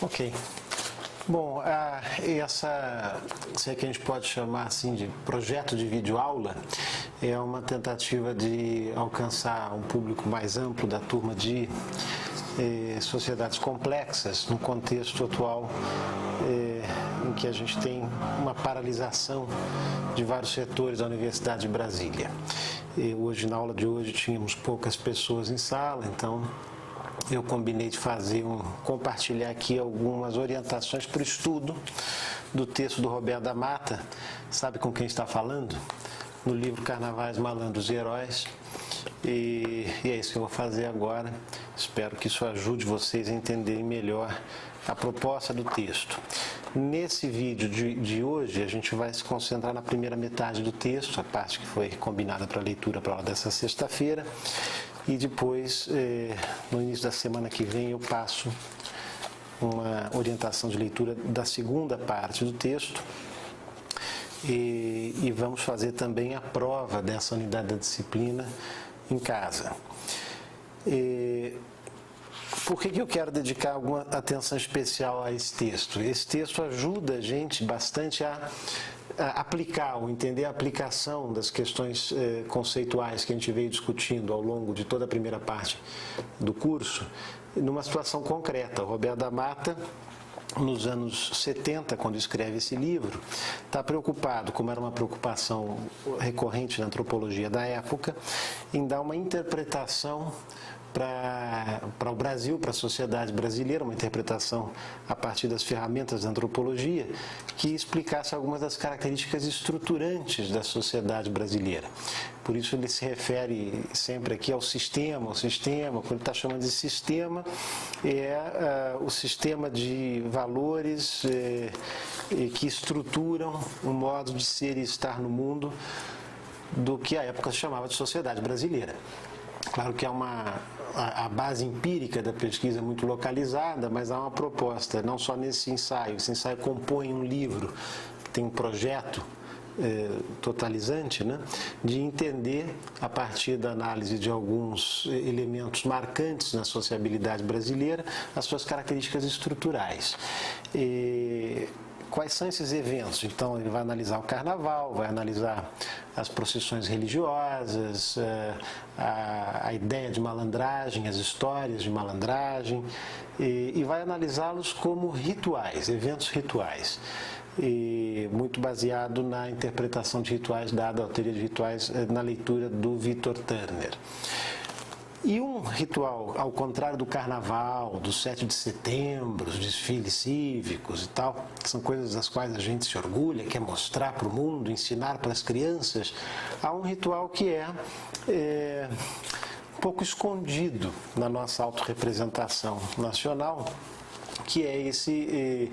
Ok. Bom, se é que a gente pode chamar assim de projeto de videoaula, é uma tentativa de alcançar um público mais amplo da turma de sociedades complexas, no contexto atual em que a gente tem uma paralisação de vários setores da Universidade de Brasília. Hoje, na aula de hoje, tínhamos poucas pessoas em sala, então eu combinei de compartilhar aqui algumas orientações para o estudo do texto do Roberto da Mata, sabe com quem está falando? No livro Carnavais, Malandros e Heróis. E é isso que eu vou fazer agora. Espero que isso ajude vocês a entenderem melhor a proposta do texto. Nesse vídeo de hoje, a gente vai se concentrar na primeira metade do texto, a parte que foi combinada para a leitura para a aula dessa sexta-feira. E depois, no início da semana que vem, eu passo uma orientação de leitura da segunda parte do texto. E vamos fazer também a prova dessa unidade da disciplina em casa. Por que eu quero dedicar alguma atenção especial a esse texto? Esse texto ajuda a gente bastante a aplicar, ou entender a aplicação das questões conceituais que a gente veio discutindo ao longo de toda a primeira parte do curso, numa situação concreta. O Roberto da Mata, nos anos 70, quando escreve esse livro, está preocupado, como era uma preocupação recorrente na antropologia da época, em dar uma interpretação para o Brasil, para a sociedade brasileira, uma interpretação a partir das ferramentas da antropologia, que explicasse algumas das características estruturantes da sociedade brasileira. Por isso ele se refere sempre aqui ao sistema, quando ele está chamando de sistema, o sistema de valores que estruturam o modo de ser e estar no mundo do que a época se chamava de sociedade brasileira. Claro que a base empírica da pesquisa é muito localizada, mas há uma proposta, não só nesse ensaio. Esse ensaio compõe um livro, que tem um projeto totalizante, né, de entender, a partir da análise de alguns elementos marcantes na sociabilidade brasileira, as suas características estruturais. Quais são esses eventos? Então, ele vai analisar o carnaval, vai analisar as procissões religiosas, a ideia de malandragem, as histórias de malandragem, e vai analisá-los como rituais, eventos rituais. Muito baseado na interpretação de rituais dada à teoria de rituais na leitura do Victor Turner. E um ritual, ao contrário do carnaval, do 7 de setembro, os desfiles cívicos e tal, são coisas das quais a gente se orgulha, quer mostrar para o mundo, ensinar para as crianças, há um ritual que é um pouco escondido na nossa autorrepresentação nacional, que é esse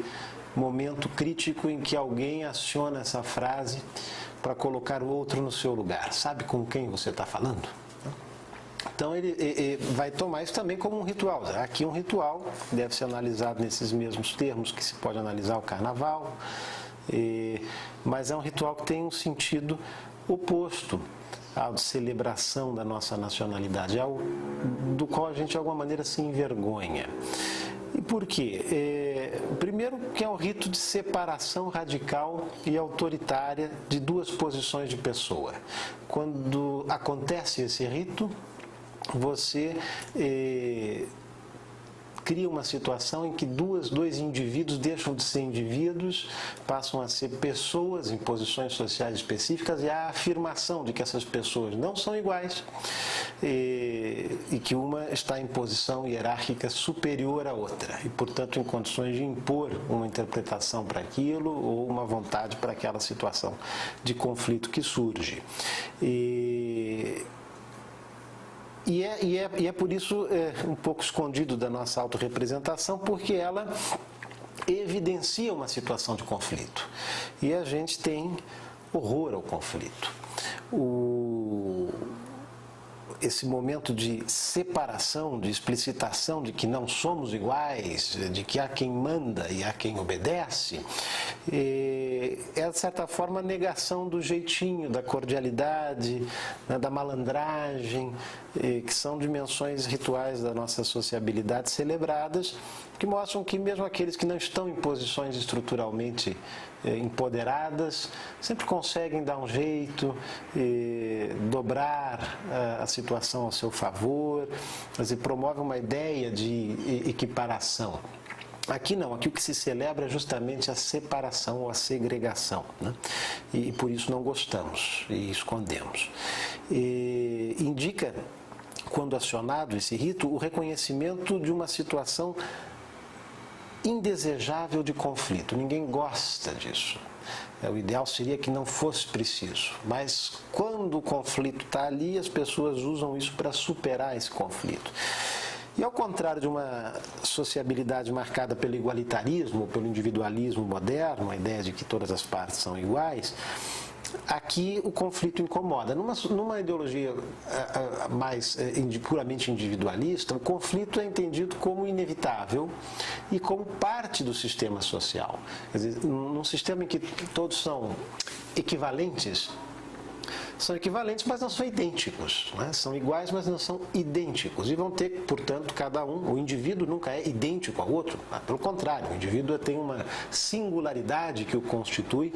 momento crítico em que alguém aciona essa frase para colocar o outro no seu lugar. Sabe com quem você está falando? Então ele vai tomar isso também como um ritual. Aqui um ritual deve ser analisado nesses mesmos termos que se pode analisar o carnaval, mas é um ritual que tem um sentido oposto ao de celebração da nossa nacionalidade, do qual a gente de alguma maneira se envergonha. E por quê? Primeiro que é um rito de separação radical e autoritária de duas posições de pessoa. Quando acontece esse rito, você cria uma situação em que dois indivíduos deixam de ser indivíduos, passam a ser pessoas em posições sociais específicas, e há a afirmação de que essas pessoas não são iguais e que uma está em posição hierárquica superior à outra e, portanto, em condições de impor uma interpretação para aquilo ou uma vontade para aquela situação de conflito que surge. E é por isso um pouco escondido da nossa autorrepresentação, porque ela evidencia uma situação de conflito. E a gente tem horror ao conflito. Esse momento de separação, de explicitação de que não somos iguais, de que há quem manda e há quem obedece, é, de certa forma, a negação do jeitinho, da cordialidade, né, da malandragem, que são dimensões rituais da nossa sociabilidade celebradas, que mostram que mesmo aqueles que não estão em posições estruturalmente empoderadas, sempre conseguem dar um jeito, dobrar a situação ao seu favor, promove uma ideia de equiparação. Aqui não, aqui o que se celebra é justamente a separação ou a segregação, né? E por isso não gostamos e escondemos. Indica, quando acionado esse rito, o reconhecimento de uma situação indesejável de conflito. Ninguém gosta disso. O ideal seria que não fosse preciso, mas quando o conflito está ali, as pessoas usam isso para superar esse conflito. E ao contrário de uma sociabilidade marcada pelo igualitarismo, pelo individualismo moderno, a ideia de que todas as partes são iguais, aqui o conflito incomoda. Numa ideologia mais puramente individualista, o conflito é entendido como inevitável e como parte do sistema social. Quer dizer, num sistema em que todos são equivalentes, mas não são idênticos, né? São iguais, mas não são idênticos. E vão ter, portanto, cada um, o indivíduo nunca é idêntico ao outro. Pelo contrário, o indivíduo tem uma singularidade que o constitui.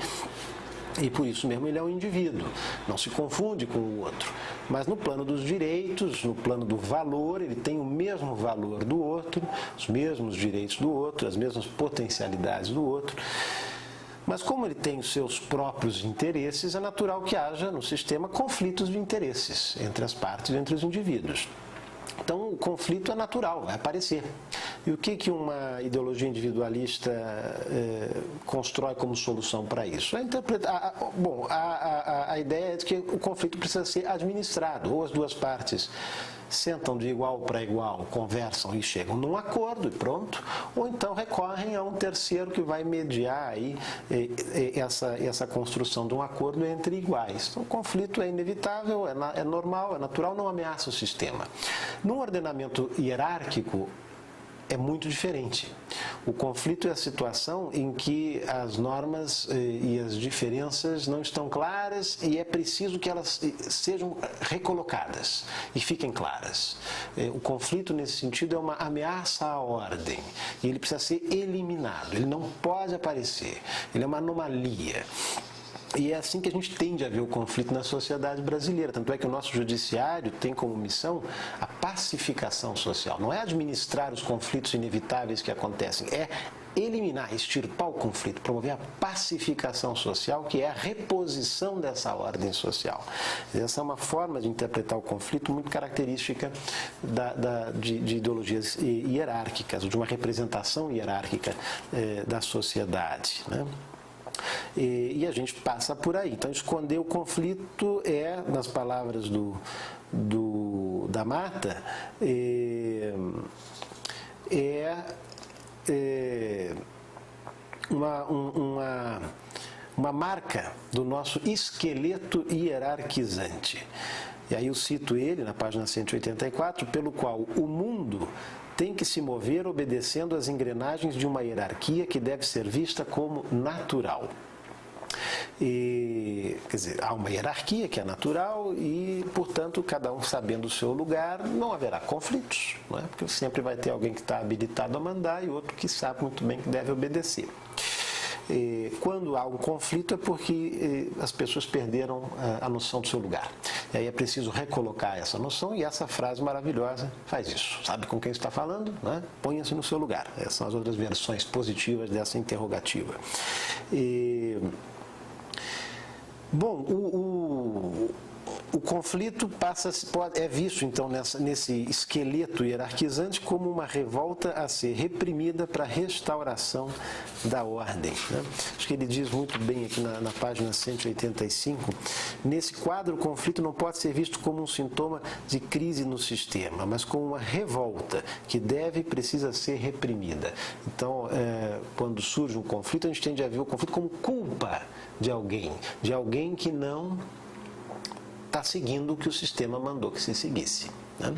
E por isso mesmo ele é um indivíduo, não se confunde com o outro. Mas no plano dos direitos, no plano do valor, ele tem o mesmo valor do outro, os mesmos direitos do outro, as mesmas potencialidades do outro. Mas como ele tem os seus próprios interesses, é natural que haja no sistema conflitos de interesses entre as partes e entre os indivíduos. Então, o conflito é natural, vai aparecer. E o que uma ideologia individualista constrói como solução para isso? A ideia é de que o conflito precisa ser administrado, ou as duas partes sentam de igual para igual, conversam e chegam num acordo e pronto, ou então recorrem a um terceiro que vai mediar aí essa construção de um acordo entre iguais. Então, o conflito é inevitável, é normal, é natural, não ameaça o sistema. Num ordenamento hierárquico, é muito diferente. O conflito é a situação em que as normas e as diferenças não estão claras e é preciso que elas sejam recolocadas e fiquem claras. O conflito, nesse sentido, é uma ameaça à ordem e ele precisa ser eliminado, ele não pode aparecer, ele é uma anomalia. E é assim que a gente tende a ver o conflito na sociedade brasileira. Tanto é que o nosso judiciário tem como missão a pacificação social. Não é administrar os conflitos inevitáveis que acontecem, é eliminar, extirpar o conflito, promover a pacificação social, que é a reposição dessa ordem social. Essa é uma forma de interpretar o conflito muito característica de ideologias hierárquicas, ou de uma representação hierárquica da sociedade, né? E a gente passa por aí. Então, esconder o conflito é, nas palavras da Marta, uma marca do nosso esqueleto hierarquizante. E aí eu cito ele, na página 184, pelo qual o mundo tem que se mover obedecendo às engrenagens de uma hierarquia que deve ser vista como natural. Quer dizer, há uma hierarquia que é natural e, portanto, cada um sabendo o seu lugar, não haverá conflitos, não é? Porque sempre vai ter alguém que está habilitado a mandar e outro que sabe muito bem que deve obedecer. Quando há um conflito é porque as pessoas perderam a noção do seu lugar. E aí é preciso recolocar essa noção e essa frase maravilhosa faz isso. Sabe com quem está falando? Né? Ponha-se no seu lugar. Essas são as outras versões positivas dessa interrogativa. Bom, o conflito é visto, então, nesse esqueleto hierarquizante como uma revolta a ser reprimida para a restauração da ordem, né? Acho que ele diz muito bem aqui na página 185, nesse quadro o conflito não pode ser visto como um sintoma de crise no sistema, mas como uma revolta que deve e precisa ser reprimida. Então, quando surge um conflito, a gente tende a ver o conflito como culpa de alguém que não está seguindo o que o sistema mandou que se seguisse, né?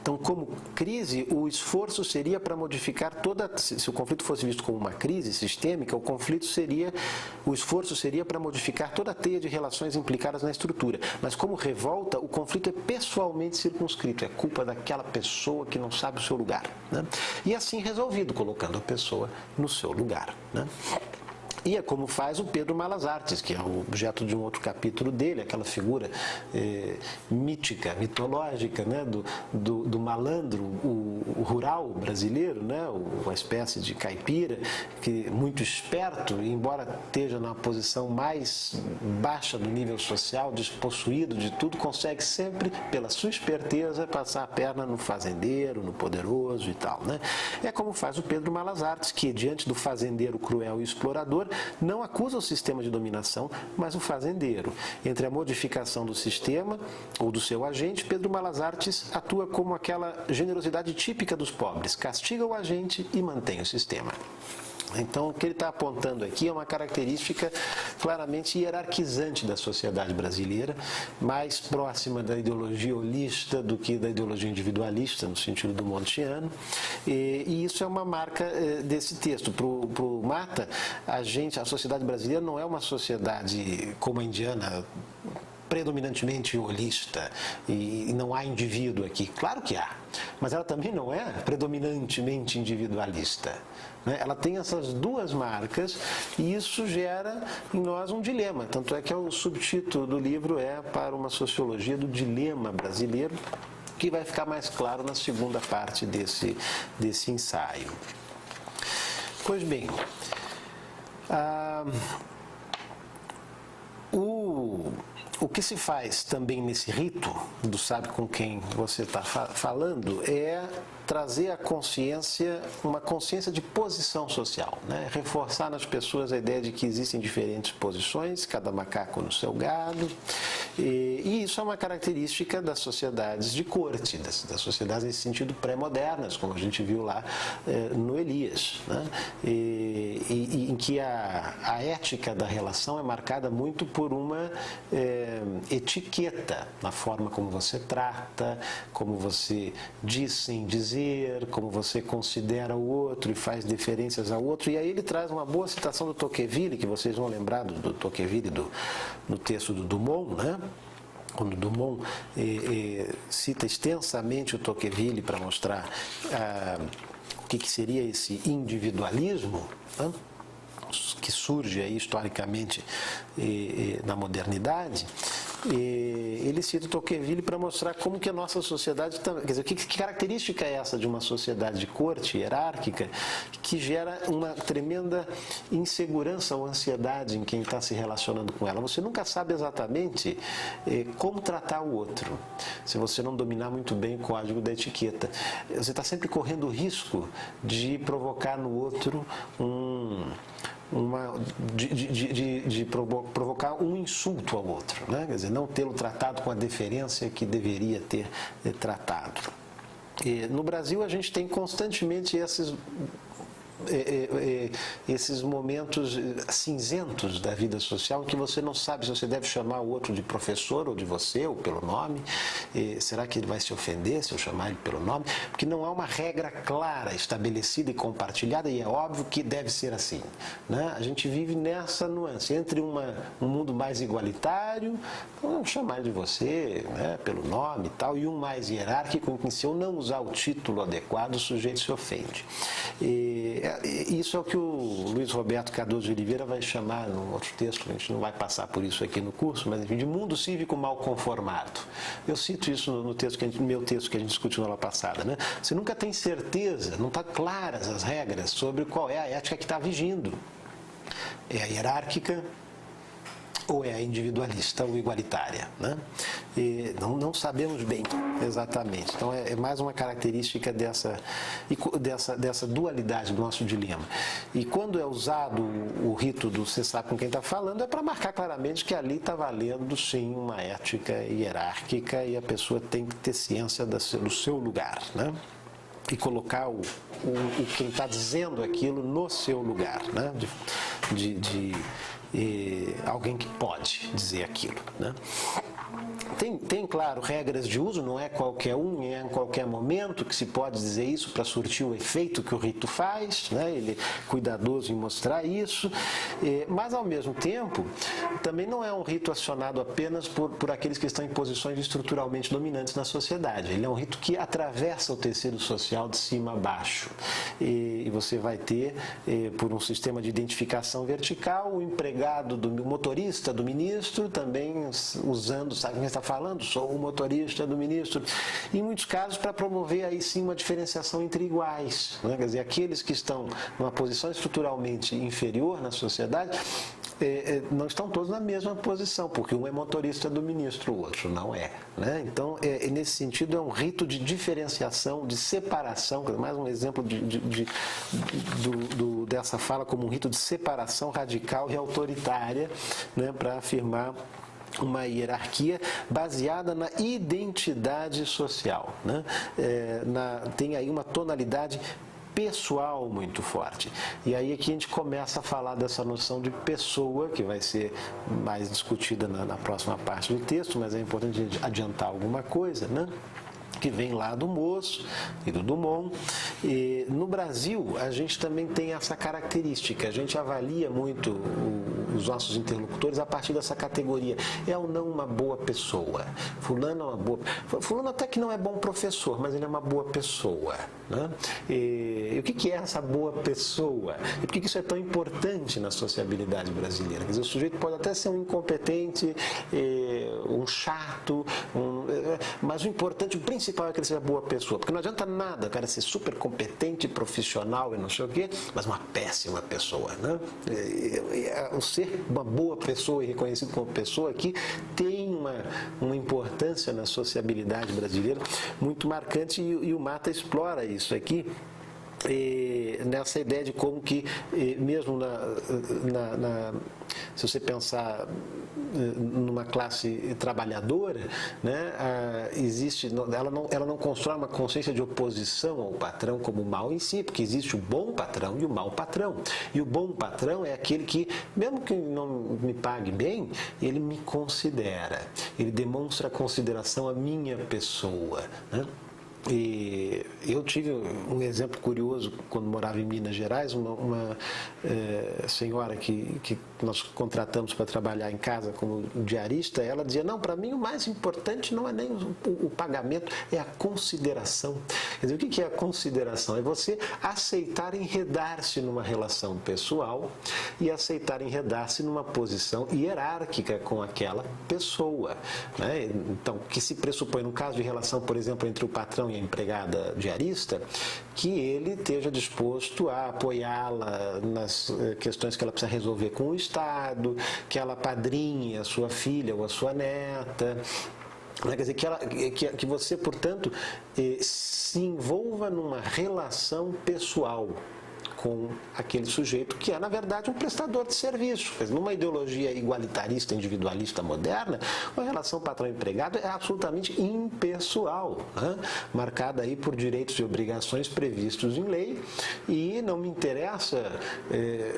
Então, como crise, o esforço seria para modificar se o conflito fosse visto como uma crise sistêmica, o esforço seria para modificar toda a teia de relações implicadas na estrutura. Mas como revolta, o conflito é pessoalmente circunscrito, é culpa daquela pessoa que não sabe o seu lugar, né? E assim resolvido, colocando a pessoa no seu lugar, né? E é como faz o Pedro Malas Artes, que é o objeto de um outro capítulo dele, aquela figura mítica, mitológica, né, do malandro, o rural brasileiro, né, uma espécie de caipira, que muito esperto, embora esteja numa posição mais baixa do nível social, despossuído de tudo, consegue sempre, pela sua esperteza, passar a perna no fazendeiro, no poderoso e tal, né? É como faz o Pedro Malas Artes, que diante do fazendeiro cruel e explorador, não acusa o sistema de dominação, mas o fazendeiro. Entre a modificação do sistema ou do seu agente, Pedro Malas Artes atua como aquela generosidade típica dos pobres, castiga o agente e mantém o sistema. Então, o que ele está apontando aqui é uma característica claramente hierarquizante da sociedade brasileira, mais próxima da ideologia holista do que da ideologia individualista, no sentido do Montiano, e isso é uma marca desse texto. Para o Mata, a sociedade brasileira não é uma sociedade como a indiana, predominantemente holista, e não há indivíduo aqui. Claro que há, mas ela também não é predominantemente individualista, né? Ela tem essas duas marcas e isso gera em nós um dilema. Tanto é que o subtítulo do livro é Para uma Sociologia do Dilema Brasileiro, que vai ficar mais claro na segunda parte desse ensaio. Pois bem, o que se faz também nesse rito do sabe com quem você está falando é trazer à consciência uma consciência de posição social, né? Reforçar nas pessoas a ideia de que existem diferentes posições, cada macaco no seu gado, e isso é uma característica das sociedades de corte, das sociedades nesse sentido pré-modernas, como a gente viu lá no Elias, né? Em que a ética da relação é marcada muito por uma etiqueta na forma como você trata, como você diz sem dizer, como você considera o outro e faz deferências ao outro. E aí ele traz uma boa citação do Tocqueville, que vocês vão lembrar do Tocqueville no texto do Dumont, né? Quando Dumont cita extensamente o Tocqueville para mostrar o que seria esse individualismo, né? Que surge aí historicamente na modernidade, ele cita o Tocqueville para mostrar como que a nossa sociedade, quer dizer, que característica é essa de uma sociedade de corte hierárquica que gera uma tremenda insegurança ou ansiedade em quem está se relacionando com ela. Você nunca sabe exatamente como tratar o outro, se você não dominar muito bem o código da etiqueta. Você está sempre correndo o risco de provocar no outro provocar um insulto ao outro, né? Quer dizer, não tê-lo tratado com a deferência que deveria ter tratado. No Brasil, a gente tem constantemente esses momentos cinzentos da vida social em que você não sabe se você deve chamar o outro de professor ou de você, ou pelo nome. Será que ele vai se ofender se eu chamar ele pelo nome? Porque não há uma regra clara, estabelecida e compartilhada, e é óbvio que deve ser assim, né? A gente vive nessa nuance, entre um mundo mais igualitário, vamos chamar de você, né, pelo nome e tal, e um mais hierárquico, em que se eu não usar o título adequado, o sujeito se ofende. Isso é o que o Luiz Roberto Cardoso de Oliveira vai chamar num outro texto, a gente não vai passar por isso aqui no curso, mas enfim, de mundo cívico mal conformado. Eu cito isso no meu texto que a gente discutiu na aula passada, né? Você nunca tem certeza, não está claras as regras sobre qual é a ética que está vigindo. É a hierárquica ou é a individualista ou igualitária, né? E não sabemos bem exatamente. Então é mais uma característica dessa dualidade do nosso dilema. E quando é usado o rito do você sabe com quem está falando, é para marcar claramente que ali está valendo sim uma ética hierárquica e a pessoa tem que ter ciência do seu lugar, né? E colocar quem está dizendo aquilo no seu lugar, né? Alguém que pode dizer aquilo, né? Tem, claro, regras de uso, não é qualquer um, é em qualquer momento que se pode dizer isso para surtir o efeito que o rito faz, né? Ele é cuidadoso em mostrar isso, mas ao mesmo tempo, também não é um rito acionado apenas por aqueles que estão em posições estruturalmente dominantes na sociedade. Ele é um rito que atravessa o tecido social de cima a baixo. E você vai ter, por um sistema de identificação vertical, o empregado, o motorista do ministro, também usando, sabe quem está falando? Sou o motorista do ministro. Em muitos casos, para promover aí sim uma diferenciação entre iguais, né? Quer dizer, aqueles que estão numa posição estruturalmente inferior na sociedade, não estão todos na mesma posição, porque um é motorista do ministro, o outro não é, né? Então, nesse sentido, é um rito de diferenciação, de separação, mais um exemplo dessa fala como um rito de separação radical e autoritária, né, para afirmar uma hierarquia baseada na identidade social, né? Tem aí uma tonalidade pessoal muito forte. E aí aqui a gente começa a falar dessa noção de pessoa, que vai ser mais discutida na próxima parte do texto, mas é importante a gente adiantar alguma coisa, né? Que vem lá do Moço e do Dumont. E no Brasil, a gente também tem essa característica, a gente avalia muito os nossos interlocutores a partir dessa categoria. É ou não uma boa pessoa? Fulano é uma boa... Fulano até que não é bom professor, mas ele é uma boa pessoa, né? E o que é essa boa pessoa? E por que isso é tão importante na sociabilidade brasileira? Quer dizer, o sujeito pode até ser um incompetente, um chato, mas o importante, o principal é que ele seja boa pessoa, porque não adianta nada o cara ser super competente, profissional e não sei o quê, mas uma péssima pessoa, né? O ser uma boa pessoa e reconhecido como pessoa aqui tem uma importância na sociabilidade brasileira muito marcante, e o Mata explora isso aqui. Nessa ideia de como que, mesmo se você pensar numa classe trabalhadora, né, ela não constrói uma consciência de oposição ao patrão como mal em si, porque existe o bom patrão e o mau patrão. E o bom patrão é aquele que, mesmo que não me pague bem, ele me considera, ele demonstra consideração à minha pessoa, né? E eu tive um exemplo curioso quando morava em Minas Gerais, uma senhora que nós contratamos para trabalhar em casa como diarista. Ela dizia: não, para mim o mais importante não é nem o pagamento, é a consideração. Quer dizer, o que é a consideração? É você aceitar enredar-se numa relação pessoal e aceitar enredar-se numa posição hierárquica com aquela pessoa, né? Então, que se pressupõe, no caso de relação, por exemplo, entre o patrão e a empregada diarista, que ele esteja disposto a apoiá-la nas questões que ela precisa resolver com o Estado, que ela padrinhe a sua filha ou a sua neta. Quer dizer, que você, portanto, se envolva numa relação pessoal com aquele sujeito que é, na verdade, um prestador de serviço. Numa ideologia igualitarista, individualista moderna, a relação patrão-empregado é absolutamente impessoal, né? Marcada aí por direitos e obrigações previstos em lei, e não me interessa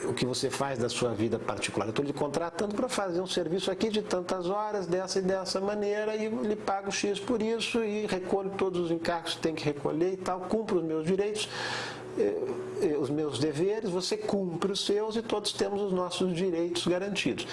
o que você faz da sua vida particular. Eu estou lhe contratando para fazer um serviço aqui de tantas horas, dessa e dessa maneira, e lhe pago X por isso, e recolho todos os encargos que tem que recolher e tal, cumpro os meus direitos, os meus deveres, você cumpre os seus, e todos temos os nossos direitos garantidos.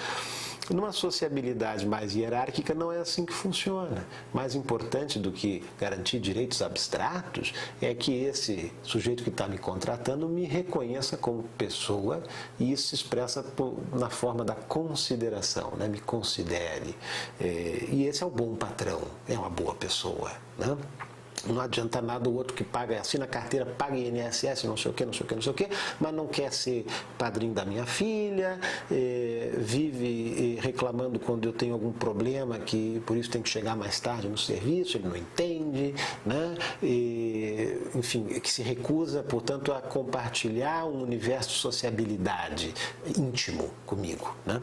Numa sociabilidade mais hierárquica não é assim que funciona. Mais importante do que garantir direitos abstratos é que esse sujeito que está me contratando me reconheça como pessoa, e isso se expressa na forma da consideração, né? Me considere. E esse é o bom patrão, é uma boa pessoa, né? Não adianta nada o outro que paga, assina a carteira, paga INSS, não sei o que, mas não quer ser padrinho da minha filha, vive reclamando quando eu tenho algum problema, que por isso tem que chegar mais tarde no serviço, ele não entende, né? Enfim, que se recusa, portanto, a compartilhar um universo de sociabilidade íntimo comigo, né?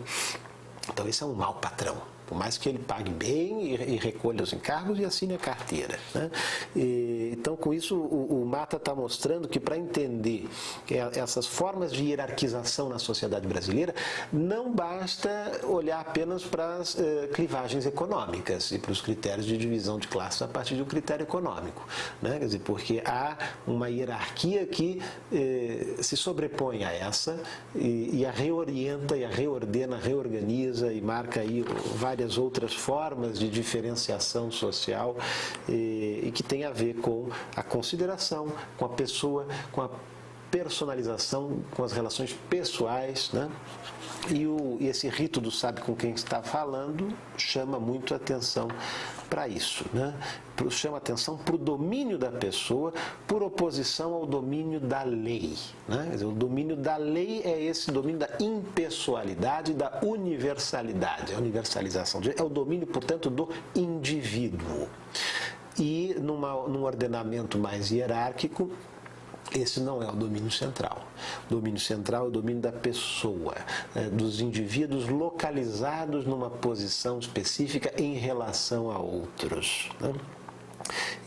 Então, esse é um mau patrão. por mais que ele pague bem e recolha os encargos e assine a carteira, né? Então, com isso, o Mata está mostrando que para entender essas formas de hierarquização na sociedade brasileira, não basta olhar apenas para as clivagens econômicas e para os critérios de divisão de classes a partir do critério econômico, né? Quer dizer, porque há uma hierarquia que se sobrepõe a essa e a reorienta, e a reordena, reorganiza e marca aí várias outras formas de diferenciação social e que tem a ver com a consideração, com a pessoa, com a personalização, com as relações pessoais, né? E esse rito do sabe com quem está falando chama muito atenção para isso, né? Chama atenção para o domínio da pessoa por oposição ao domínio da lei, né? Quer dizer, o domínio da lei é esse domínio da impessoalidade e da universalidade, a universalização, é o domínio, portanto, do indivíduo. E num ordenamento mais hierárquico, esse não é o domínio central. O domínio central é o domínio da pessoa, né, dos indivíduos localizados numa posição específica em relação a outros, né?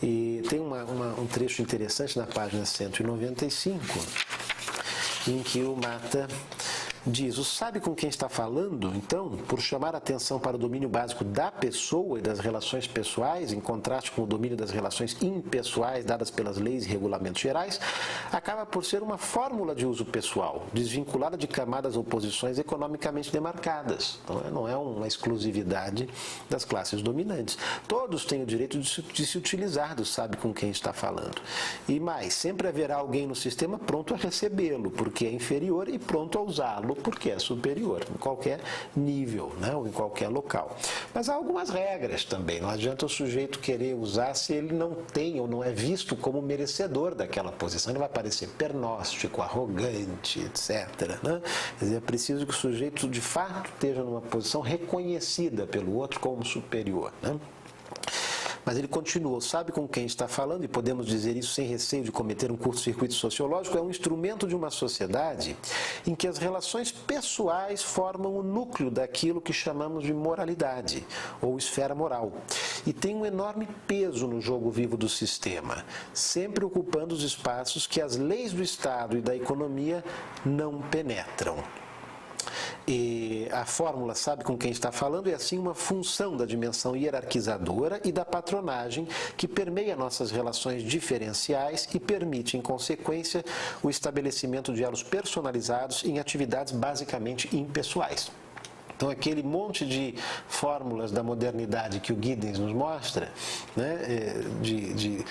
E tem um trecho interessante na página 195, em que o Mata diz: o sabe com quem está falando, então, por chamar a atenção para o domínio básico da pessoa e das relações pessoais, em contraste com o domínio das relações impessoais dadas pelas leis e regulamentos gerais, acaba por ser uma fórmula de uso pessoal, desvinculada de camadas ou posições economicamente demarcadas. Então, não é uma exclusividade das classes dominantes. Todos têm o direito de se utilizar do sabe com quem está falando. E mais, sempre haverá alguém no sistema pronto a recebê-lo, porque é inferior, e pronto a usá-lo, porque é superior, em qualquer nível, né, ou em qualquer local. Mas há algumas regras também. Não adianta o sujeito querer usar se ele não tem ou não é visto como merecedor daquela posição. Ele vai parecer pernóstico, arrogante, etc., né? Quer dizer, é preciso que o sujeito, de fato, esteja numa posição reconhecida pelo outro como superior, né? Mas ele continua: sabe com quem está falando, e podemos dizer isso sem receio de cometer um curto-circuito sociológico, é um instrumento de uma sociedade em que as relações pessoais formam o núcleo daquilo que chamamos de moralidade, ou esfera moral, e tem um enorme peso no jogo vivo do sistema, sempre ocupando os espaços que as leis do Estado e da economia não penetram. E a fórmula sabe com quem está falando é assim uma função da dimensão hierarquizadora e da patronagem que permeia nossas relações diferenciais e permite, em consequência, o estabelecimento de elos personalizados em atividades basicamente impessoais. Então, aquele monte de fórmulas da modernidade que o Giddens nos mostra, né, de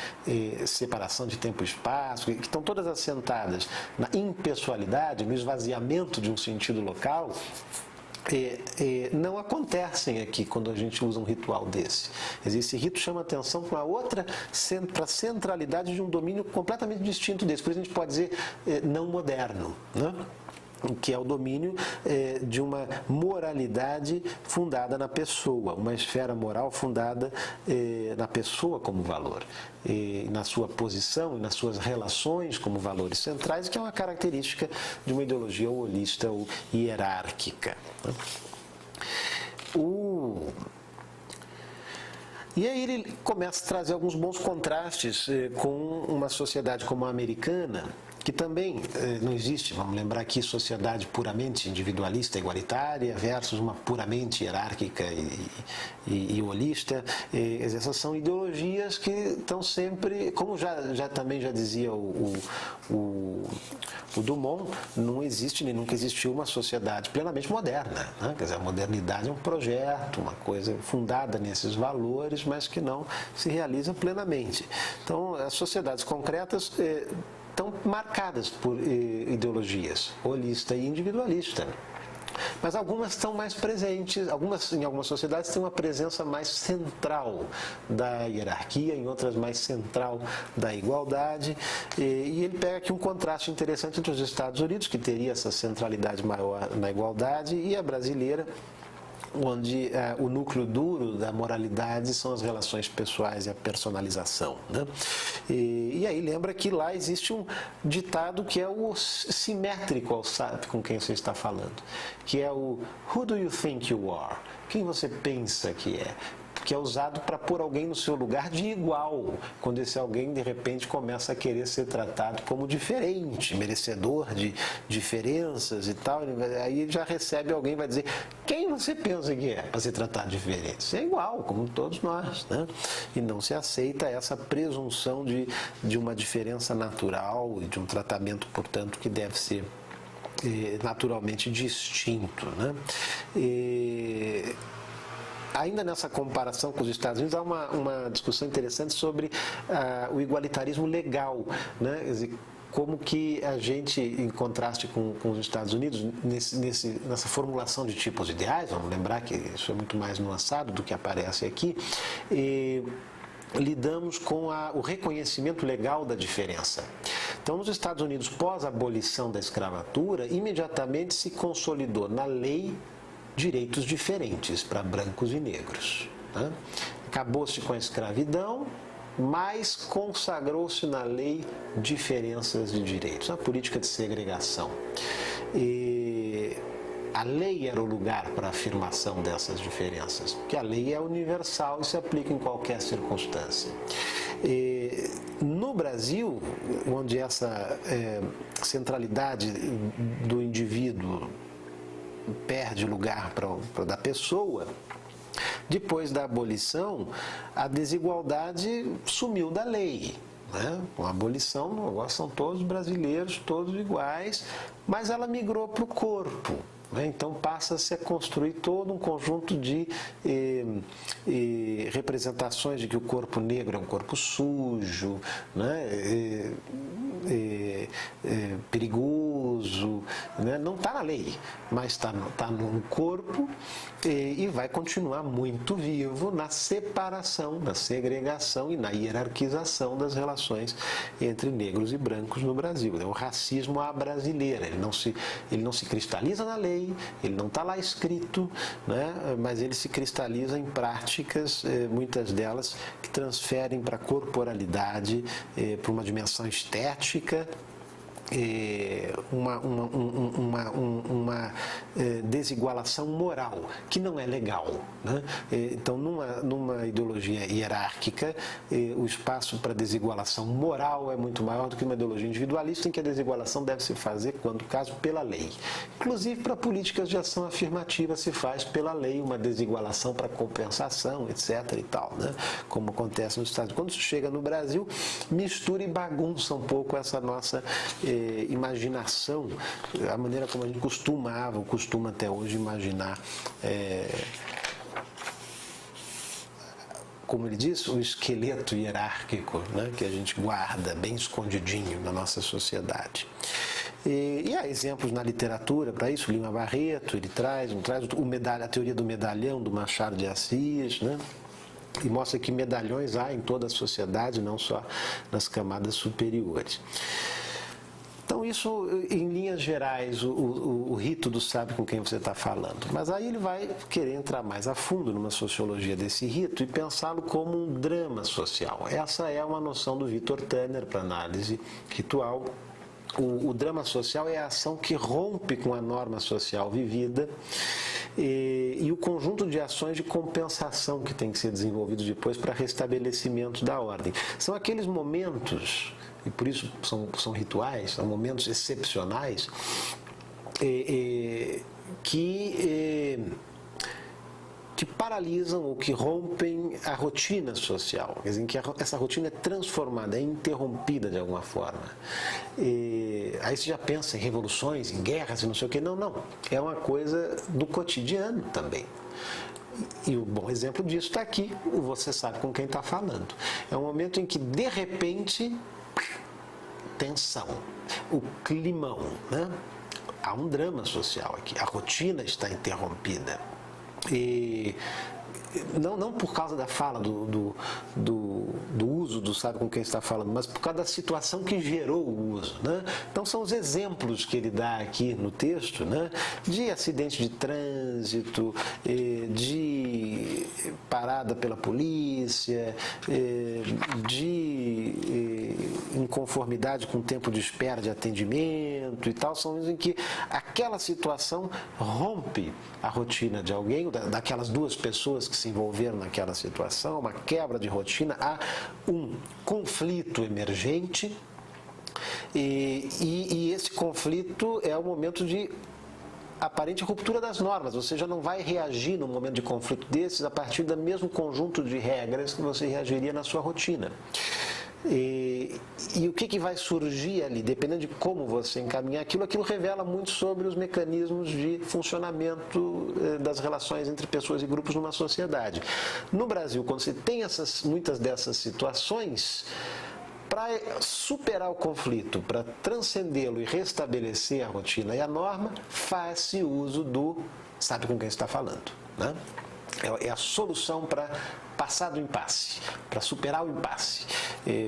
separação de tempo e espaço, que estão todas assentadas na impessoalidade, no esvaziamento de um sentido local, não acontecem aqui quando a gente usa um ritual desse. Esse rito chama atenção para a centralidade de um domínio completamente distinto desse. Por isso a gente pode dizer não moderno, né? Que é o domínio de uma moralidade fundada na pessoa, uma esfera moral fundada na pessoa como valor, na sua posição e nas suas relações como valores centrais, que é uma característica de uma ideologia holista ou hierárquica. E aí ele começa a trazer alguns bons contrastes com uma sociedade como a americana, que também não existe, vamos lembrar aqui, sociedade puramente individualista, igualitária, versus uma puramente hierárquica e holista. Essas são ideologias que estão sempre, como também já dizia o Dumont, não existe nem nunca existiu uma sociedade plenamente moderna, né? Quer dizer, a modernidade é um projeto, uma coisa fundada nesses valores, mas que não se realiza plenamente. Então, as sociedades concretas estão marcadas por ideologias holista e individualista. Mas algumas estão mais presentes, em algumas sociedades tem uma presença mais central da hierarquia, em outras mais central da igualdade. E ele pega aqui um contraste interessante entre os Estados Unidos, que teria essa centralidade maior na igualdade, e a brasileira, onde o núcleo duro da moralidade são as relações pessoais e a personalização, né? E aí lembra que lá existe um ditado que é o simétrico ao sabe com quem você está falando, que é o Who do you think you are? Quem você pensa que é? Que é usado para pôr alguém no seu lugar de igual, quando esse alguém de repente começa a querer ser tratado como diferente, merecedor de diferenças e tal, aí ele já recebe alguém e vai dizer, quem você pensa que é para ser tratado diferente? Você é igual, como todos nós, né? E não se aceita essa presunção de uma diferença natural e de um tratamento, portanto, que deve ser naturalmente distinto, né? Ainda nessa comparação com os Estados Unidos, há uma discussão interessante sobre o igualitarismo legal, né? Quer dizer, como que a gente, em contraste com os Estados Unidos, nessa formulação de tipos ideais, vamos lembrar que isso é muito mais nuançado do que aparece aqui, lidamos com o reconhecimento legal da diferença. Então, nos Estados Unidos, pós a abolição da escravatura, imediatamente se consolidou na lei direitos diferentes para brancos e negros, né? Acabou-se com a escravidão, mas consagrou-se na lei diferenças de direitos, a política de segregação. E a lei era o lugar para a afirmação dessas diferenças, porque a lei é universal e se aplica em qualquer circunstância. No Brasil, onde essa centralidade do indivíduo perde lugar da pessoa, depois da abolição, a desigualdade sumiu da lei, né? Com a abolição, agora são todos brasileiros, todos iguais, mas ela migrou para o corpo. Então passa-se a construir todo um conjunto de representações de que o corpo negro é um corpo sujo, né? Perigoso, né? Não está na lei, mas está no corpo e vai continuar muito vivo na separação, na segregação e na hierarquização das relações entre negros e brancos no Brasil. É o racismo à brasileira, ele não se cristaliza na lei, ele não está lá escrito, né? Mas ele se cristaliza em práticas, muitas delas que transferem para a corporalidade, para uma dimensão estética, uma desigualação moral, que não é legal, né? Então, numa ideologia hierárquica, o espaço para desigualação moral é muito maior do que uma ideologia individualista, em que a desigualação deve se fazer, quando caso, pela lei. Inclusive, para políticas de ação afirmativa se faz pela lei uma desigualação para compensação, etc. e tal, né? Como acontece nos Estados Unidos. Quando se chega no Brasil, mistura e bagunça um pouco essa nossa imaginação, a maneira como a gente costuma até hoje imaginar, como ele diz, o esqueleto hierárquico, né, que a gente guarda bem escondidinho na nossa sociedade. E há exemplos na literatura para isso. Lima Barreto, ele traz a teoria do medalhão do Machado de Assis, né? E mostra que medalhões há em toda a sociedade, não só nas camadas superiores. Então, isso, em linhas gerais, o rito do sabe com quem você está falando. Mas aí ele vai querer entrar mais a fundo numa sociologia desse rito e pensá-lo como um drama social. Essa é uma noção do Victor Tanner para análise ritual. O drama social é a ação que rompe com a norma social vivida e o conjunto de ações de compensação que tem que ser desenvolvido depois para restabelecimento da ordem. São aqueles momentos, e por isso são rituais, são momentos excepcionais, que paralisam ou que rompem a rotina social, quer dizer, em que essa rotina é transformada, é interrompida de alguma forma. Aí você já pensa em revoluções, em guerras e não sei o quê. Não. É uma coisa do cotidiano também. E o bom exemplo disso está aqui, você sabe com quem está falando. É um momento em que, de repente, tensão, o climão, né? Há um drama social aqui, a rotina está interrompida. E não por causa da fala, do uso do sabe com quem está falando, mas por causa da situação que gerou o uso, né? Então são os exemplos que ele dá aqui no texto, né? De acidente de trânsito, de parada pela polícia, de inconformidade com o tempo de espera de atendimento e tal, são os em que aquela situação rompe a rotina de alguém, daquelas duas pessoas que se envolveram naquela situação, uma quebra de rotina, há um conflito emergente e esse conflito é o momento de aparente ruptura das normas. Você já não vai reagir num momento de conflito desses a partir do mesmo conjunto de regras que você reagiria na sua rotina. E o que vai surgir ali, dependendo de como você encaminhar aquilo revela muito sobre os mecanismos de funcionamento das relações entre pessoas e grupos numa sociedade. No Brasil, quando você tem muitas dessas situações, para superar o conflito, para transcendê-lo e restabelecer a rotina e a norma, faz-se uso do sabe com quem está falando, né? É a solução para passar do impasse, para superar o impasse,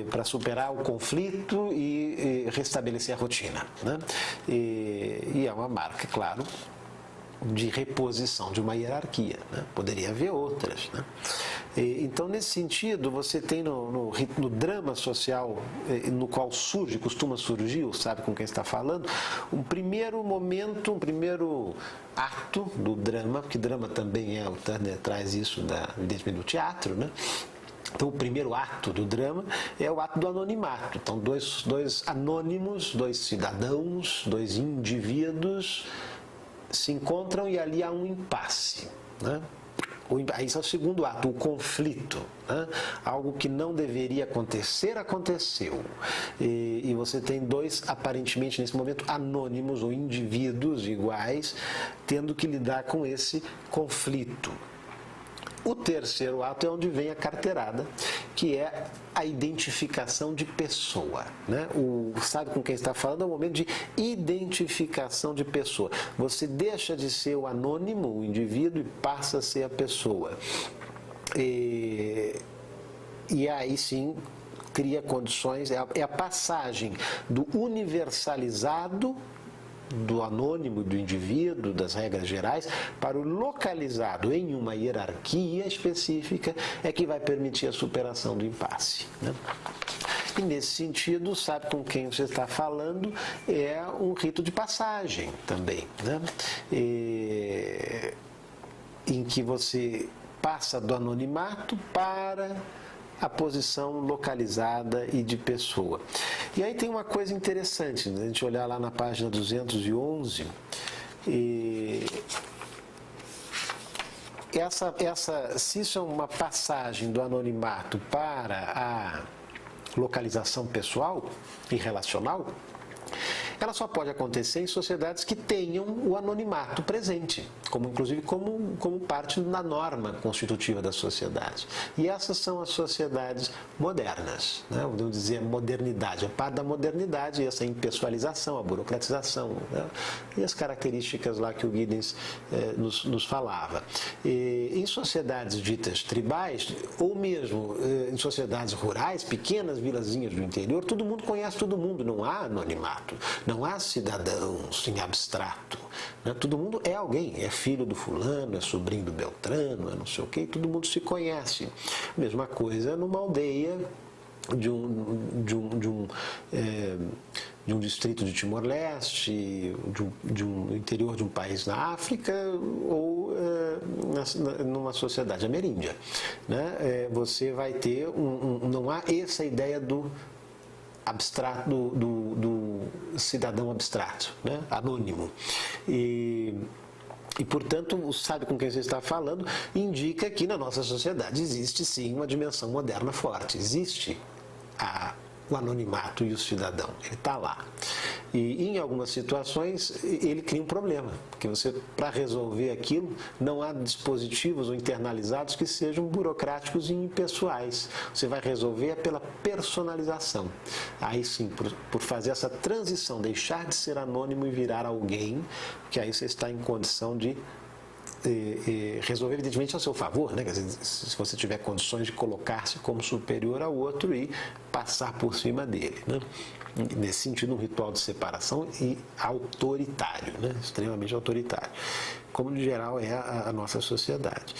para superar o conflito e restabelecer a rotina, né? E é uma marca, claro, de reposição de uma hierarquia, né? Poderia haver outras, né? Então, nesse sentido, você tem no drama social no qual costuma surgir, ou sabe com quem está falando, um primeiro momento, um primeiro ato do drama, porque drama também traz isso evidentemente do teatro, né? Então, o primeiro ato do drama é o ato do anonimato. Então, dois anônimos, dois cidadãos, dois indivíduos se encontram e ali há um impasse, né? Esse é o segundo ato, o conflito, né? Algo que não deveria acontecer, aconteceu. E você tem dois, aparentemente, nesse momento, anônimos ou indivíduos iguais, tendo que lidar com esse conflito. O terceiro ato é onde vem a carteirada, que é a identificação de pessoa, né? Sabe com quem está falando é o momento de identificação de pessoa. Você deixa de ser o anônimo, o indivíduo, e passa a ser a pessoa. E aí sim cria condições, é a passagem do universalizado, do anônimo, do indivíduo, das regras gerais, para o localizado em uma hierarquia específica, é que vai permitir a superação do impasse, né? E nesse sentido, sabe com quem você está falando, é um rito de passagem também, né? Em que você passa do anonimato para a posição localizada e de pessoa. E aí tem uma coisa interessante, né? A gente olhar lá na página 211, se isso é uma passagem do anonimato para a localização pessoal e relacional, ela só pode acontecer em sociedades que tenham o anonimato presente, inclusive como parte da norma constitutiva da sociedade. E essas são as sociedades modernas, né? Podemos dizer modernidade, a parte da modernidade, essa impessoalização, a burocratização, né? E as características lá que o Giddens nos falava. Em sociedades ditas tribais, ou mesmo em sociedades rurais, pequenas vilazinhas do interior, todo mundo conhece todo mundo, não há anonimato. Não há cidadãos em abstrato, né? Todo mundo é alguém, é filho do fulano, é sobrinho do Beltrano, é não sei o quê, todo mundo se conhece. Mesma coisa numa aldeia de um distrito de Timor-Leste, de um interior de um país na África ou numa sociedade ameríndia, né? Você vai ter não há essa ideia do abstrato, do cidadão abstrato, né? Anônimo. E, portanto, sabe com quem você está falando, indica que na nossa sociedade existe sim uma dimensão moderna forte. Existe o anonimato e o cidadão, ele está lá. E em algumas situações ele cria um problema, porque você, para resolver aquilo, não há dispositivos ou internalizados que sejam burocráticos e impessoais. Você vai resolver pela personalização. Aí sim, por fazer essa transição, deixar de ser anônimo e virar alguém, que aí você está em condição de resolver, evidentemente, a seu favor, né? Quer dizer, se você tiver condições de colocar-se como superior ao outro e passar por cima dele, né? Nesse sentido, um ritual de separação e autoritário, né? Extremamente autoritário, como de geral é a nossa sociedade.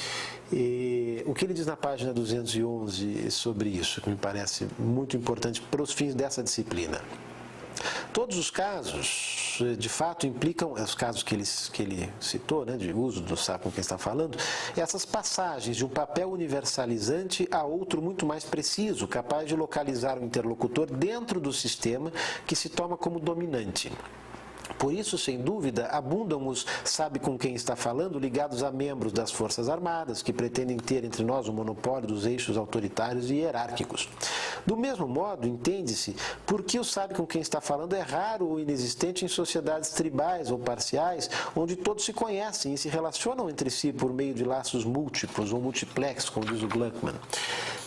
O que ele diz na página 211 sobre isso, que me parece muito importante para os fins dessa disciplina? Todos os casos, de fato, implicam, os casos que ele citou, né, de uso do sabe com quem está falando, essas passagens de um papel universalizante a outro muito mais preciso, capaz de localizar o interlocutor dentro do sistema que se toma como dominante. Por isso, sem dúvida, abundam os sabe com quem está falando ligados a membros das Forças Armadas, que pretendem ter entre nós o monopólio dos eixos autoritários e hierárquicos. Do mesmo modo, entende-se por que o sabe com quem está falando é raro ou inexistente em sociedades tribais ou parciais, onde todos se conhecem e se relacionam entre si por meio de laços múltiplos ou multiplexos, como diz o Gluckman.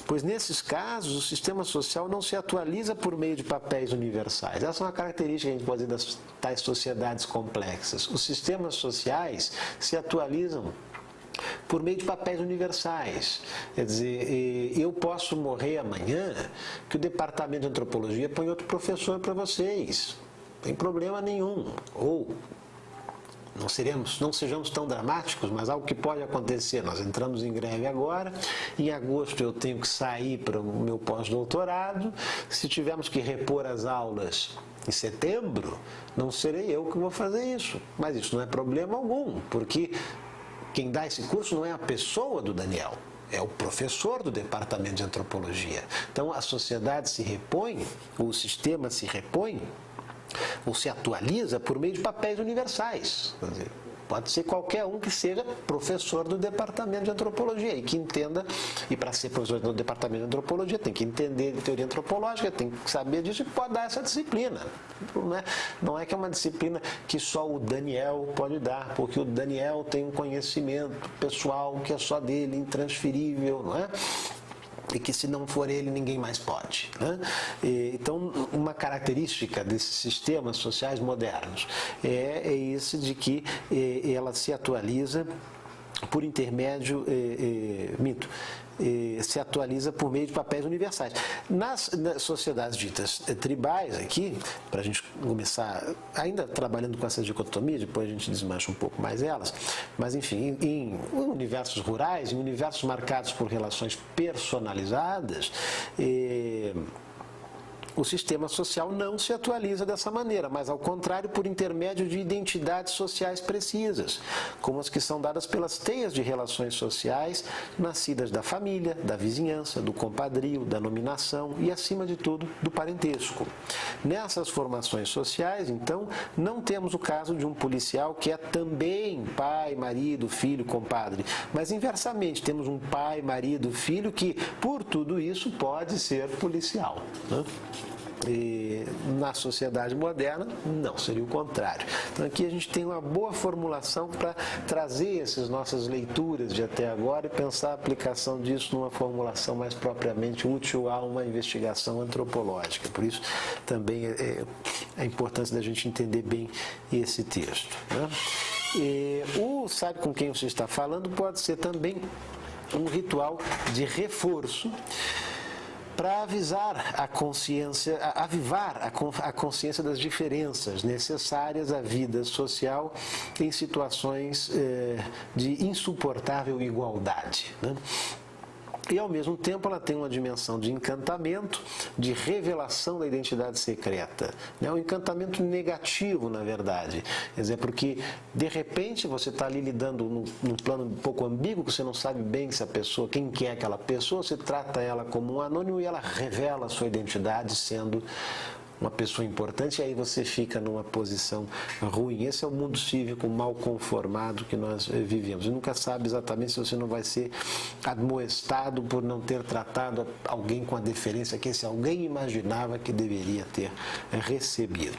Pois nesses casos, o sistema social não se atualiza por meio de papéis universais. Essa é uma característica, a gente pode dizer, das tais sociedades complexas. Os sistemas sociais se atualizam por meio de papéis universais. Quer dizer, eu posso morrer amanhã que o departamento de antropologia põe outro professor para vocês. Não tem problema nenhum. Ou não sejamos tão dramáticos, mas algo que pode acontecer. Nós entramos em greve agora, em agosto eu tenho que sair para o meu pós-doutorado, se tivermos que repor as aulas em setembro, não serei eu que vou fazer isso. Mas isso não é problema algum, porque quem dá esse curso não é a pessoa do Daniel, é o professor do departamento de antropologia. Então a sociedade se repõe, o sistema se repõe, ou se atualiza por meio de papéis universais. Quer dizer, pode ser qualquer um que seja professor do departamento de antropologia e que entenda, e para ser professor do departamento de antropologia tem que entender de teoria antropológica, tem que saber disso e pode dar essa disciplina. Não é que é uma disciplina que só o Daniel pode dar, porque o Daniel tem um conhecimento pessoal que é só dele, intransferível, não é? E que se não for ele, ninguém mais pode, né? Então, uma característica desses sistemas sociais modernos é esse de que ela se atualiza por intermédio, se atualiza por meio de papéis universais. Nas sociedades ditas tribais aqui, para a gente começar, ainda trabalhando com essas dicotomias, depois a gente desmancha um pouco mais elas, mas enfim, em universos rurais, em universos marcados por relações personalizadas, o sistema social não se atualiza dessa maneira, mas ao contrário, por intermédio de identidades sociais precisas, como as que são dadas pelas teias de relações sociais nascidas da família, da vizinhança, do compadrio, da nominação e, acima de tudo, do parentesco. Nessas formações sociais, então, não temos o caso de um policial que é também pai, marido, filho, compadre, mas inversamente, temos um pai, marido, filho que, por tudo isso, pode ser policial, né? E na sociedade moderna, não, seria o contrário. Então aqui a gente tem uma boa formulação para trazer essas nossas leituras de até agora e pensar a aplicação disso numa formulação mais propriamente útil a uma investigação antropológica. Por isso também é a importância da gente entender bem esse texto, né? O sabe com quem você está falando pode ser também um ritual de reforço para avisar a consciência, avivar a consciência das diferenças necessárias à vida social em situações de insuportável igualdade, né? E, ao mesmo tempo, ela tem uma dimensão de encantamento, de revelação da identidade secreta. Um encantamento negativo, na verdade. Quer dizer, porque, de repente, você está ali lidando num plano um pouco ambíguo, que você não sabe bem se a pessoa, quem que é aquela pessoa, você trata ela como um anônimo e ela revela a sua identidade sendo uma pessoa importante, e aí você fica numa posição ruim. Esse é o mundo cívico mal conformado que nós vivemos. Você nunca sabe exatamente se você não vai ser admoestado por não ter tratado alguém com a deferência que esse alguém imaginava que deveria ter recebido.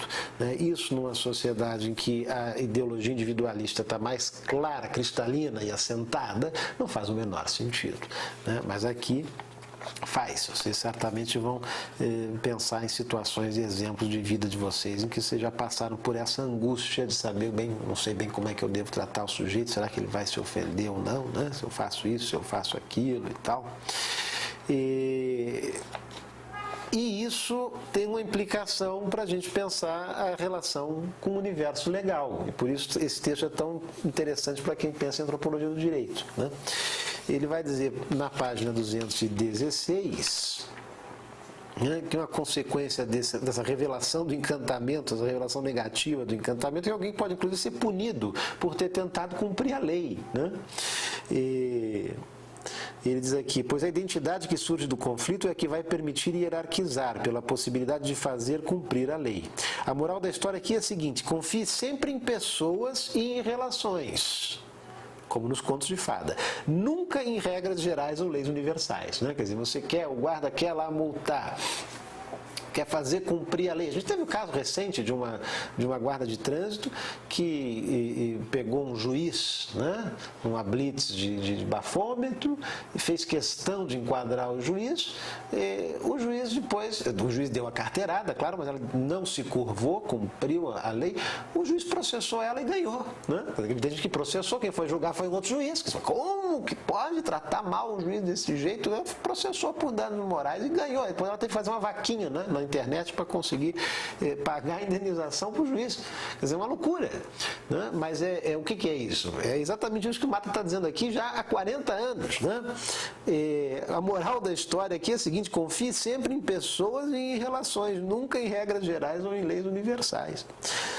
Isso numa sociedade em que a ideologia individualista está mais clara, cristalina e assentada, não faz o menor sentido. Mas aqui faz. Vocês certamente vão pensar em situações e exemplos de vida de vocês em que vocês já passaram por essa angústia de saber bem, não sei bem como é que eu devo tratar o sujeito, será que ele vai se ofender ou não, né? Se eu faço isso, se eu faço aquilo e tal. E isso tem uma implicação para a gente pensar a relação com o universo legal. E por isso esse texto é tão interessante para quem pensa em antropologia do direito, né? Ele vai dizer na página 216, né, que uma consequência dessa revelação do encantamento, essa revelação negativa do encantamento, é que alguém pode inclusive ser punido por ter tentado cumprir a lei, né? Ele diz aqui, pois a identidade que surge do conflito é a que vai permitir hierarquizar pela possibilidade de fazer cumprir a lei. A moral da história aqui é a seguinte: confie sempre em pessoas e em relações, como nos contos de fada. Nunca em regras gerais ou leis universais, né? Quer dizer, o guarda quer lá multar, quer fazer cumprir a lei. A gente teve um caso recente de uma guarda de trânsito que pegou um juiz, né, numa blitz de bafômetro, e fez questão de enquadrar o juiz. O juiz deu a carteirada, claro, mas ela não se curvou, cumpriu a lei. O juiz processou ela e ganhou, né? Tem gente que processou, quem foi julgar foi um outro juiz. Como que pode tratar mal o juiz desse jeito? Ela processou por danos morais e ganhou. Depois ela teve que fazer uma vaquinha, né, na internet para conseguir pagar a indenização para o juiz. Quer dizer, uma loucura, né? Mas o que é isso? É exatamente isso que o Mata está dizendo aqui já há 40 anos, né? A moral da história aqui é a seguinte: confie sempre em pessoas e em relações, nunca em regras gerais ou em leis universais.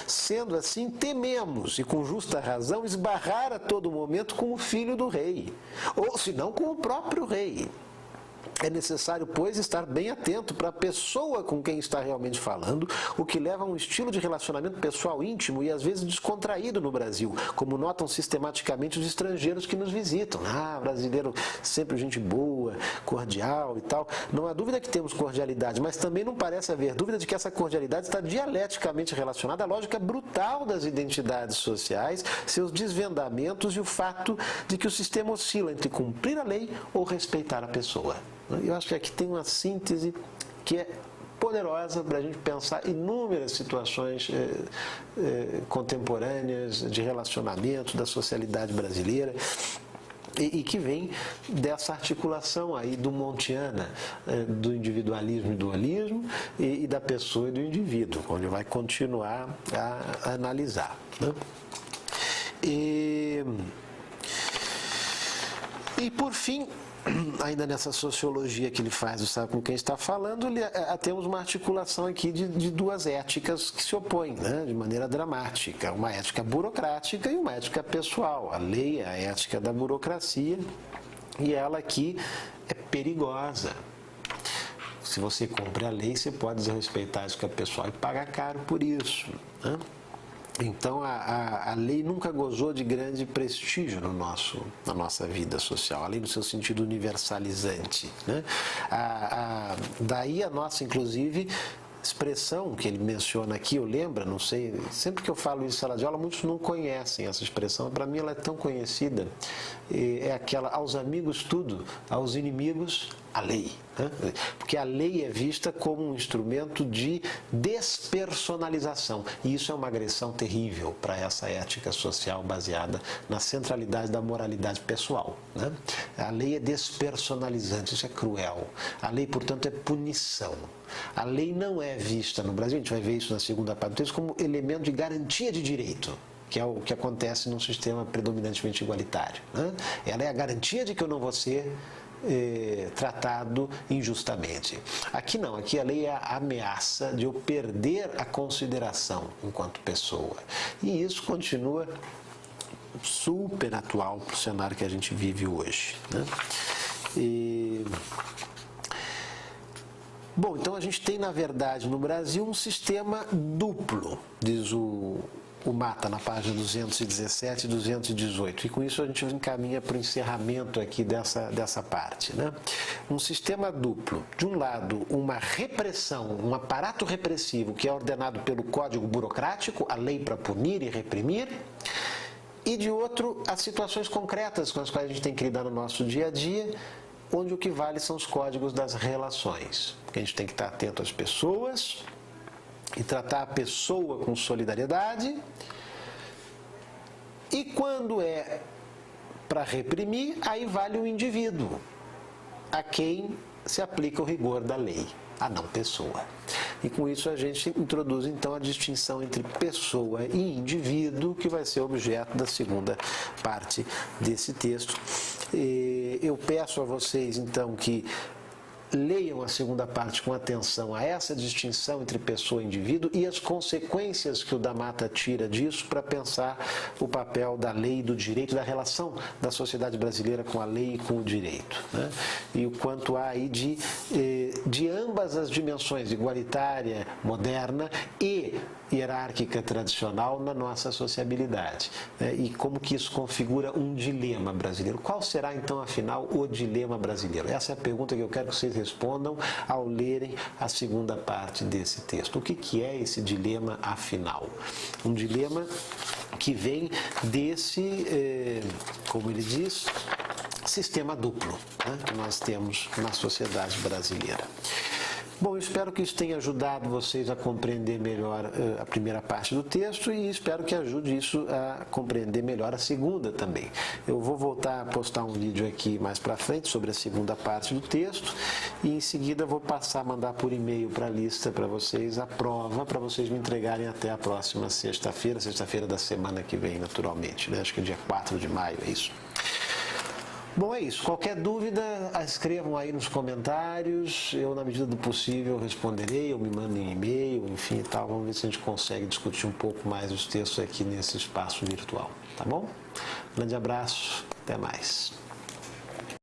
Sendo assim, tememos, e com justa razão, esbarrar a todo momento com o filho do rei, ou se não com o próprio rei. É necessário, pois, estar bem atento para a pessoa com quem está realmente falando, o que leva a um estilo de relacionamento pessoal íntimo e às vezes descontraído no Brasil, como notam sistematicamente os estrangeiros que nos visitam. Brasileiro sempre gente boa, cordial e tal. Não há dúvida que temos cordialidade, mas também não parece haver dúvida de que essa cordialidade está dialeticamente relacionada à lógica brutal das identidades sociais, seus desvendamentos e o fato de que o sistema oscila entre cumprir a lei ou respeitar a pessoa. Eu acho que aqui tem uma síntese que é poderosa para a gente pensar inúmeras situações contemporâneas de relacionamento da socialidade brasileira e que vem dessa articulação aí do Montiana, do individualismo e do holismo e da pessoa e do indivíduo, onde vai continuar a analisar, né? E por fim, ainda nessa sociologia que ele faz, sabe com quem está falando, temos uma articulação aqui de duas éticas que se opõem, né, de maneira dramática. Uma ética burocrática e uma ética pessoal. A lei é a ética da burocracia e ela aqui é perigosa. Se você cumpre a lei, você pode desrespeitar a ética pessoal e pagar caro por isso, né? Então, a lei nunca gozou de grande prestígio na nossa vida social, a lei no seu sentido universalizante, né? Daí a nossa, inclusive, expressão que ele menciona aqui, eu lembro, não sei, sempre que eu falo isso em sala de aula, muitos não conhecem essa expressão, para mim ela é tão conhecida, é aquela: aos amigos tudo, aos inimigos a lei, né? Porque a lei é vista como um instrumento de despersonalização, e isso é uma agressão terrível para essa ética social baseada na centralidade da moralidade pessoal, né? A lei é despersonalizante, isso é cruel. A lei, portanto, é punição. A lei não é vista no Brasil, a gente vai ver isso na segunda parte do texto, como elemento de garantia de direito, que é o que acontece num sistema predominantemente igualitário, né? Ela é a garantia de que eu não vou ser tratado injustamente. Aqui não, aqui a lei é a ameaça de eu perder a consideração enquanto pessoa. E isso continua super atual para o cenário que a gente vive hoje, né? Bom, então a gente tem, na verdade, no Brasil, um sistema duplo, diz o Mata na página 217 e 218. E com isso a gente encaminha para o encerramento aqui dessa parte, né? Um sistema duplo. De um lado, uma repressão, um aparato repressivo que é ordenado pelo Código Burocrático, a lei para punir e reprimir. E de outro, as situações concretas com as quais a gente tem que lidar no nosso dia a dia, onde o que vale são os códigos das relações. Porque a gente tem que estar atento às pessoas e tratar a pessoa com solidariedade. E quando é para reprimir, aí vale o indivíduo, a quem se aplica o rigor da lei, a não pessoa. E com isso a gente introduz então a distinção entre pessoa e indivíduo, que vai ser objeto da segunda parte desse texto. Eu peço a vocês então que leiam a segunda parte com atenção a essa distinção entre pessoa e indivíduo e as consequências que o Da Mata tira disso para pensar o papel da lei e do direito, da relação da sociedade brasileira com a lei e com o direito, né? E o quanto há aí de ambas as dimensões, igualitária, moderna e hierárquica tradicional na nossa sociabilidade, né? E como que isso configura um dilema brasileiro. Qual será então, afinal, o dilema brasileiro? Essa é a pergunta que eu quero que vocês respondam ao lerem a segunda parte desse texto. O que é esse dilema, afinal? Um dilema que vem desse, como ele diz, sistema duplo, né, que nós temos na sociedade brasileira. Bom, eu espero que isso tenha ajudado vocês a compreender melhor a primeira parte do texto e espero que ajude isso a compreender melhor a segunda também. Eu vou voltar a postar um vídeo aqui mais para frente sobre a segunda parte do texto e em seguida vou passar a mandar por e-mail para a lista para vocês a prova, para vocês me entregarem até a próxima sexta-feira da semana que vem, naturalmente, né? Acho que é dia 4 de maio, é isso. Bom, é isso. Qualquer dúvida, escrevam aí nos comentários. Eu, na medida do possível, responderei, ou me mandem e-mail, enfim e tal. Vamos ver se a gente consegue discutir um pouco mais os textos aqui nesse espaço virtual, tá bom? Grande abraço, até mais.